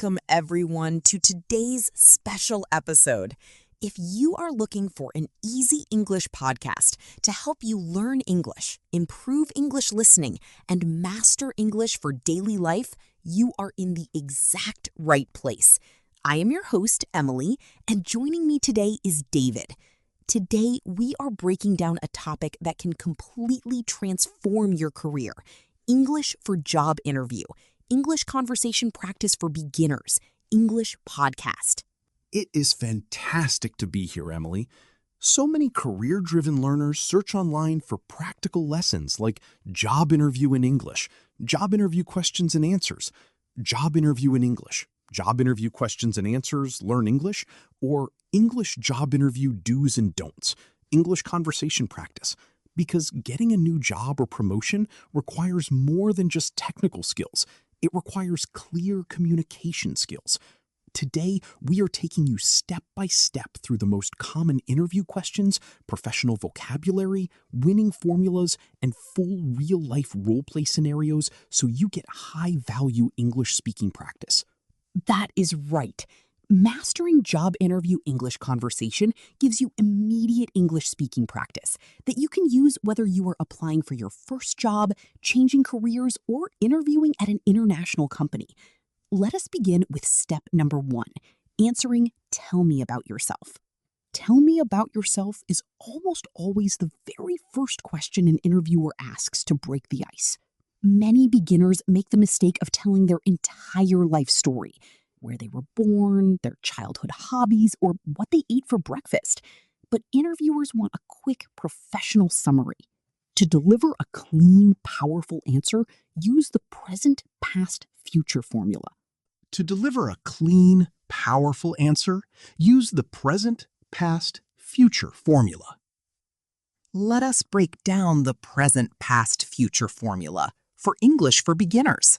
Welcome, everyone, to today's special episode. If you are looking for an easy English podcast to help you learn English, improve English listening, and master English for daily life, you are in the exact right place. I am your host, Emily, and joining me today is David. Today, we are breaking down a topic that can completely transform your career: English for job interview, English conversation practice for beginners, English podcast. It is fantastic to be here, Emily. So many career-driven learners search online for practical lessons like job interview in English, job interview questions and answers, job interview in English, job interview questions and answers, learn English, or English job interview do's and don'ts, English conversation practice. Because getting a new job or promotion requires more than just technical skills. It requires clear communication skills. Today, we are taking you step by step through the most common interview questions, professional vocabulary, winning formulas, and full real-life role-play scenarios so you get high-value English speaking practice. That is right. Mastering job interview English conversation gives you immediate English speaking practice that you can use whether you are applying for your first job, changing careers, or interviewing at an international company. Let us begin with step number 1, answering "Tell me about yourself." Tell me about yourself is almost always the very first question an interviewer asks to break the ice. Many beginners make the mistake of telling their entire life story: where they were born, their childhood hobbies, or what they ate for breakfast. But interviewers want a quick professional summary. To deliver a clean, powerful answer, use the present, past, future formula. To deliver a clean, powerful answer, use the present, past, future formula. Let us break down the present, past, future formula for English for beginners.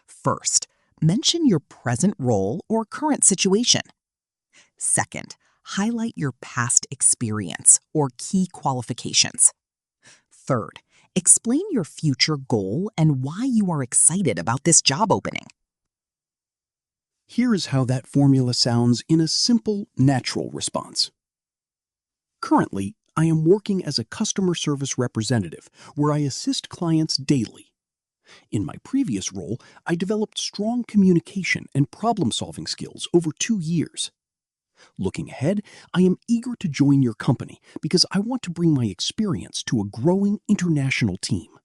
First, mention your present role or current situation. Second, highlight your past experience or key qualifications. Third, explain your future goal and why you are excited about this job opening. Here is how that formula sounds in a simple, natural response. Currently, I am working as a customer service representative where I assist clients daily. In my previous role, I developed strong communication and problem-solving skills over 2 years. Looking ahead, I am eager to join your company because I want to bring my experience to a growing international team.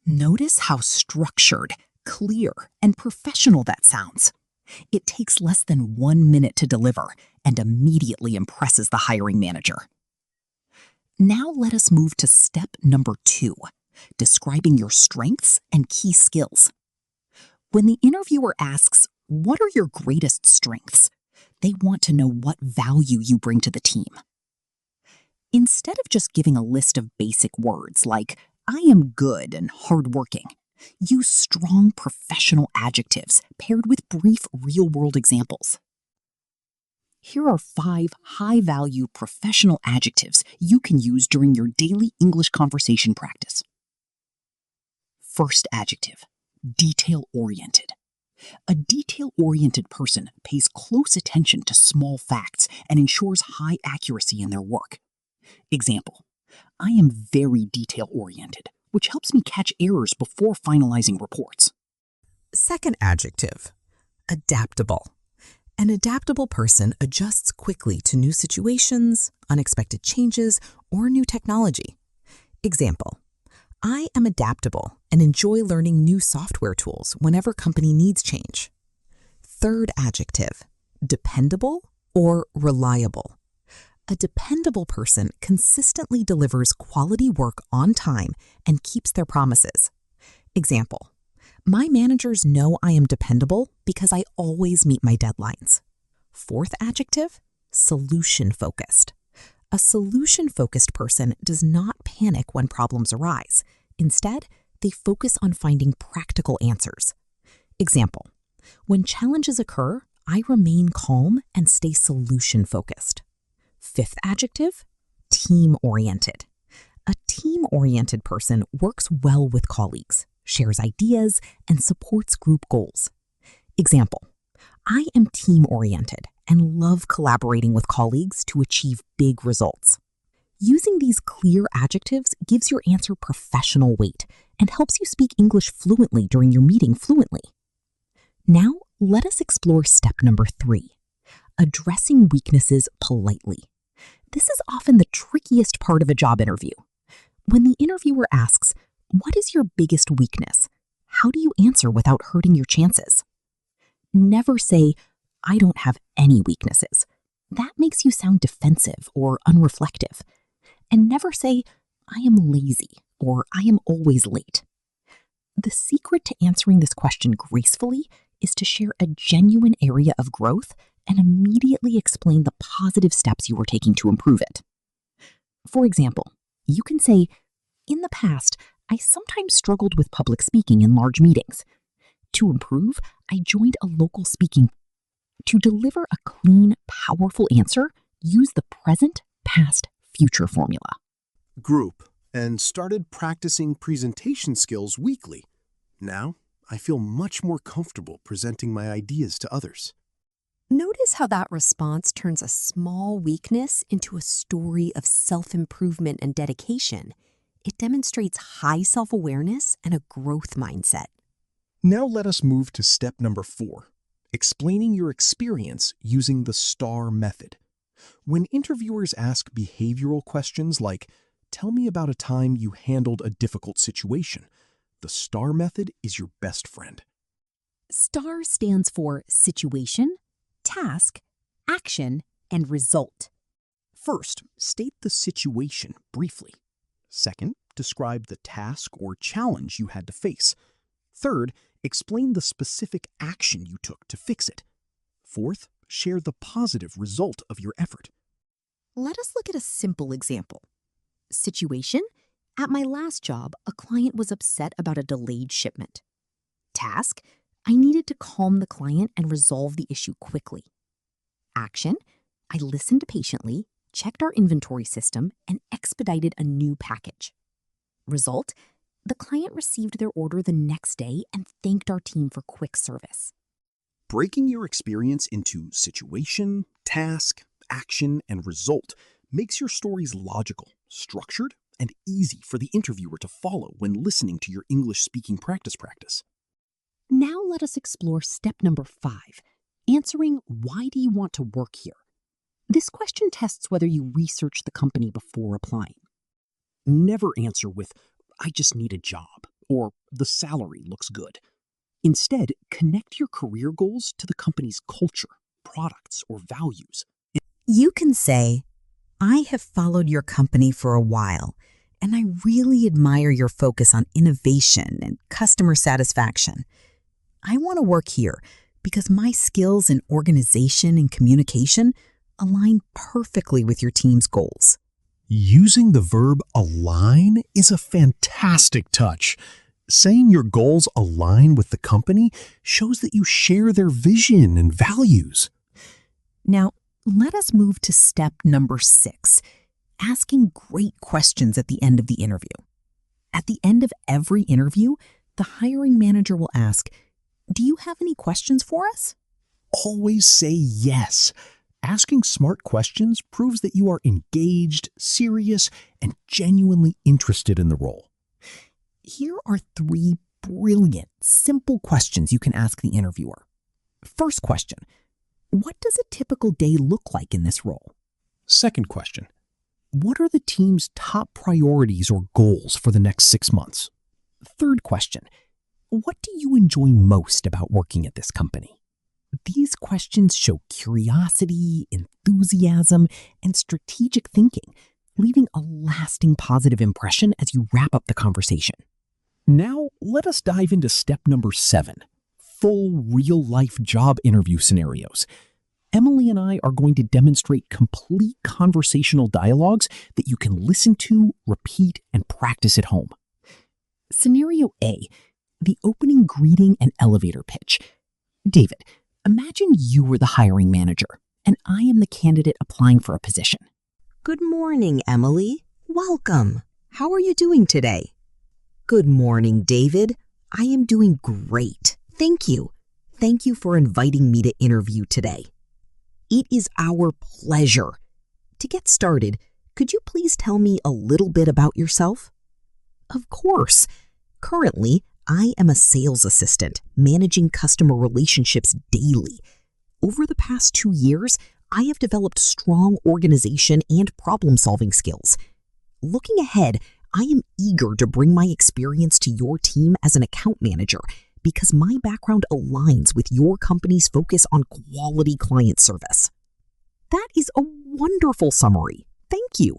Notice how structured, clear, and professional that sounds. It takes less than 1 minute to deliver and immediately impresses the hiring manager. Now let us move to step number 2. Describing your strengths and key skills. When the interviewer asks, "What are your greatest strengths?" they want to know what value you bring to the team. Instead of just giving a list of basic words like, "I am good and hardworking," use strong professional adjectives paired with brief real-world examples. Here are 5 high-value professional adjectives you can use during your daily English conversation practice. First adjective, detail-oriented. A detail-oriented person pays close attention to small facts and ensures high accuracy in their work. Example, I am very detail-oriented, which helps me catch errors before finalizing reports. Second adjective, adaptable. An adaptable person adjusts quickly to new situations, unexpected changes, or new technology. Example, I am adaptable and enjoy learning new software tools whenever company needs change. Third adjective, dependable or reliable. A dependable person consistently delivers quality work on time and keeps their promises. Example, my managers know I am dependable because I always meet my deadlines. Fourth adjective, solution-focused. A solution-focused person does not panic when problems arise. Instead, they focus on finding practical answers. Example, when challenges occur, I remain calm and stay solution-focused. Fifth adjective, team-oriented. A team-oriented person works well with colleagues, shares ideas, and supports group goals. Example, I am team-oriented and love collaborating with colleagues to achieve big results. Using these clear adjectives gives your answer professional weight and helps you speak English fluently during your meeting fluently. Now, let us explore step number 3, addressing weaknesses politely. This is often the trickiest part of a job interview. When the interviewer asks, "What is your biggest weakness?" how do you answer without hurting your chances? Never say, "I don't have any weaknesses." That makes you sound defensive or unreflective. And never say, "I am lazy" or "I am always late." The secret to answering this question gracefully is to share a genuine area of growth and immediately explain the positive steps you are taking to improve it. For example, you can say, "In the past, I sometimes struggled with public speaking in large meetings. To improve, I joined a local speaking." To deliver a clean, powerful answer, use the present, past, future formula. Group and started practicing presentation skills weekly. Now, I feel much more comfortable presenting my ideas to others. Notice how that response turns a small weakness into a story of self-improvement and dedication. It demonstrates high self-awareness and a growth mindset. Now let us move to step number 4, explaining your experience using the STAR method. When interviewers ask behavioral questions like, "Tell me about a time you handled a difficult situation," the STAR method is your best friend. STAR stands for situation, task, action, and result. First, state the situation briefly. Second, describe the task or challenge you had to face. Third, explain the specific action you took to fix it. Fourth, share the positive result of your effort. Let us look at a simple example. Situation: at my last job, a client was upset about a delayed shipment. Task: I needed to calm the client and resolve the issue quickly. Action: I listened patiently, checked our inventory system, and expedited a new package. Result: the client received their order the next day and thanked our team for quick service. Breaking your experience into situation, task, action, and result makes your stories logical, structured, and easy for the interviewer to follow when listening to your English speaking practice. Now let us explore step number 5, answering "Why do you want to work here?" This question tests whether you researched the company before applying. Never answer with, "I just need a job," or "the salary looks good." Instead, connect your career goals to the company's culture, products, or values. You can say, "I have followed your company for a while, and I really admire your focus on innovation and customer satisfaction. I want to work here because my skills in organization and communication align perfectly with your team's goals." Using the verb align is a fantastic touch. Saying your goals align with the company shows that you share their vision and values. Now, let us move to step number 6, asking great questions at the end of the interview. At the end of every interview, the hiring manager will ask, "Do you have any questions for us?" Always say yes. Asking smart questions proves that you are engaged, serious, and genuinely interested in the role. Here are 3 brilliant, simple questions you can ask the interviewer. First question: what does a typical day look like in this role? Second question: what are the team's top priorities or goals for the next 6 months? Third question: what do you enjoy most about working at this company? These questions show curiosity, enthusiasm, and strategic thinking, leaving a lasting positive impression as you wrap up the conversation. Now, let us dive into step number 7, full real-life job interview scenarios. Emily and I are going to demonstrate complete conversational dialogues that you can listen to, repeat, and practice at home. Scenario A, the opening greeting and elevator pitch. David, imagine you were the hiring manager, and I am the candidate applying for a position. "Good morning, Emily. Welcome. How are you doing today?" "Good morning, David. I am doing great. Thank you. thank you for inviting me to interview today. It is our pleasure. To get started, could you please tell me a little bit about yourself? Of course. Currently, I am a sales assistant managing customer relationships daily. Over the past 2 years, I have developed strong organization and problem-solving skills. Looking ahead, I am eager to bring my experience to your team as an account manager because my background aligns with your company's focus on quality client service. That is a wonderful summary. Thank you.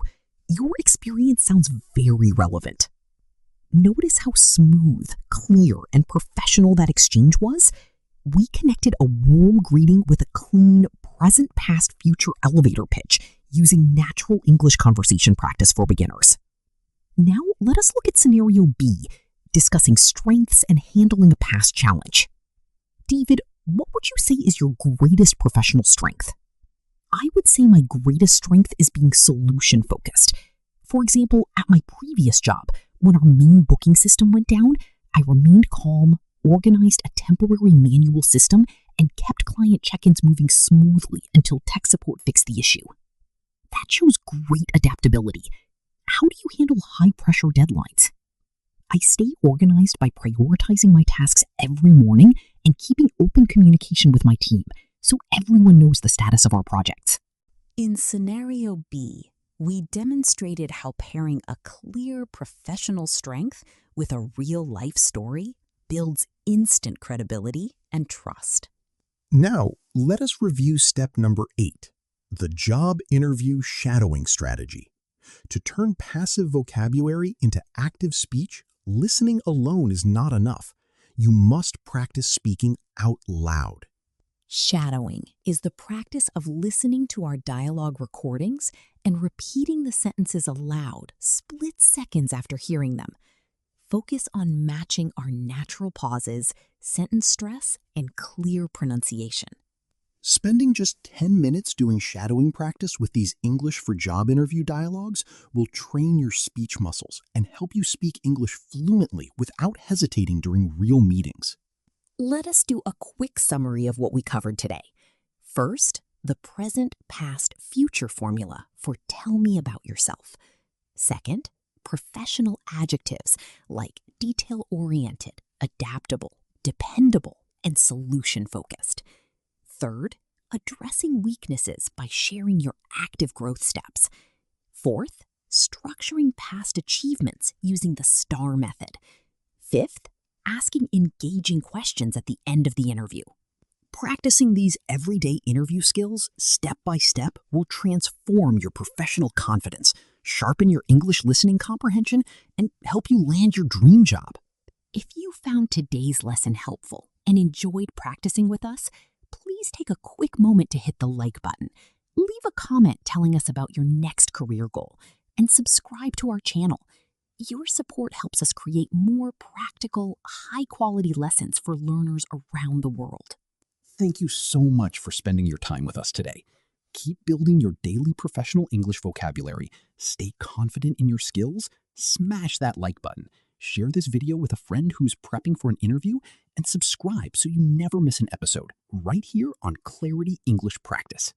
Your experience sounds very relevant. Notice how smooth, clear, and professional that exchange was? We connected a warm greeting with a clean present, past, future elevator pitch using natural English conversation practice for beginners. Now let us look at scenario B, discussing strengths and handling a past challenge. David, what would you say is your greatest professional strength? I would say my greatest strength is being solution-focused. For example, at my previous job, when our main booking system went down, I remained calm, organized a temporary manual system, and kept client check-ins moving smoothly until tech support fixed the issue. That shows great adaptability. How do you handle high-pressure deadlines? I stay organized by prioritizing my tasks every morning and keeping open communication with my team so everyone knows the status of our projects. In scenario B, we demonstrated how pairing a clear professional strength with a real-life story builds instant credibility and trust. Now, let us review step number 8, the job interview shadowing strategy. To turn passive vocabulary into active speech, listening alone is not enough. You must practice speaking out loud. Shadowing is the practice of listening to our dialogue recordings and repeating the sentences aloud split seconds after hearing them. Focus on matching our natural pauses, sentence stress, and clear pronunciation. Spending just 10 minutes doing shadowing practice with these English for job interview dialogues will train your speech muscles and help you speak English fluently without hesitating during real meetings. Let us do a quick summary of what we covered today. First, the present, past, future formula for tell me about yourself. Second, professional adjectives like detail-oriented, adaptable, dependable, and solution-focused. Third, addressing weaknesses by sharing your active growth steps. Fourth, structuring past achievements using the STAR method. Fifth, asking engaging questions at the end of the interview. Practicing these everyday interview skills step by step will transform your professional confidence, sharpen your English listening comprehension, and help you land your dream job. If you found today's lesson helpful and enjoyed practicing with us, please take a quick moment to hit the like button, leave a comment telling us about your next career goal, and subscribe to our channel. Your support helps us create more practical, high-quality lessons for learners around the world. Thank you so much for spending your time with us today. Keep building your daily professional English vocabulary, stay confident in your skills, smash that like button, share this video with a friend who's prepping for an interview, and subscribe so you never miss an episode right here on Clarity English Practice.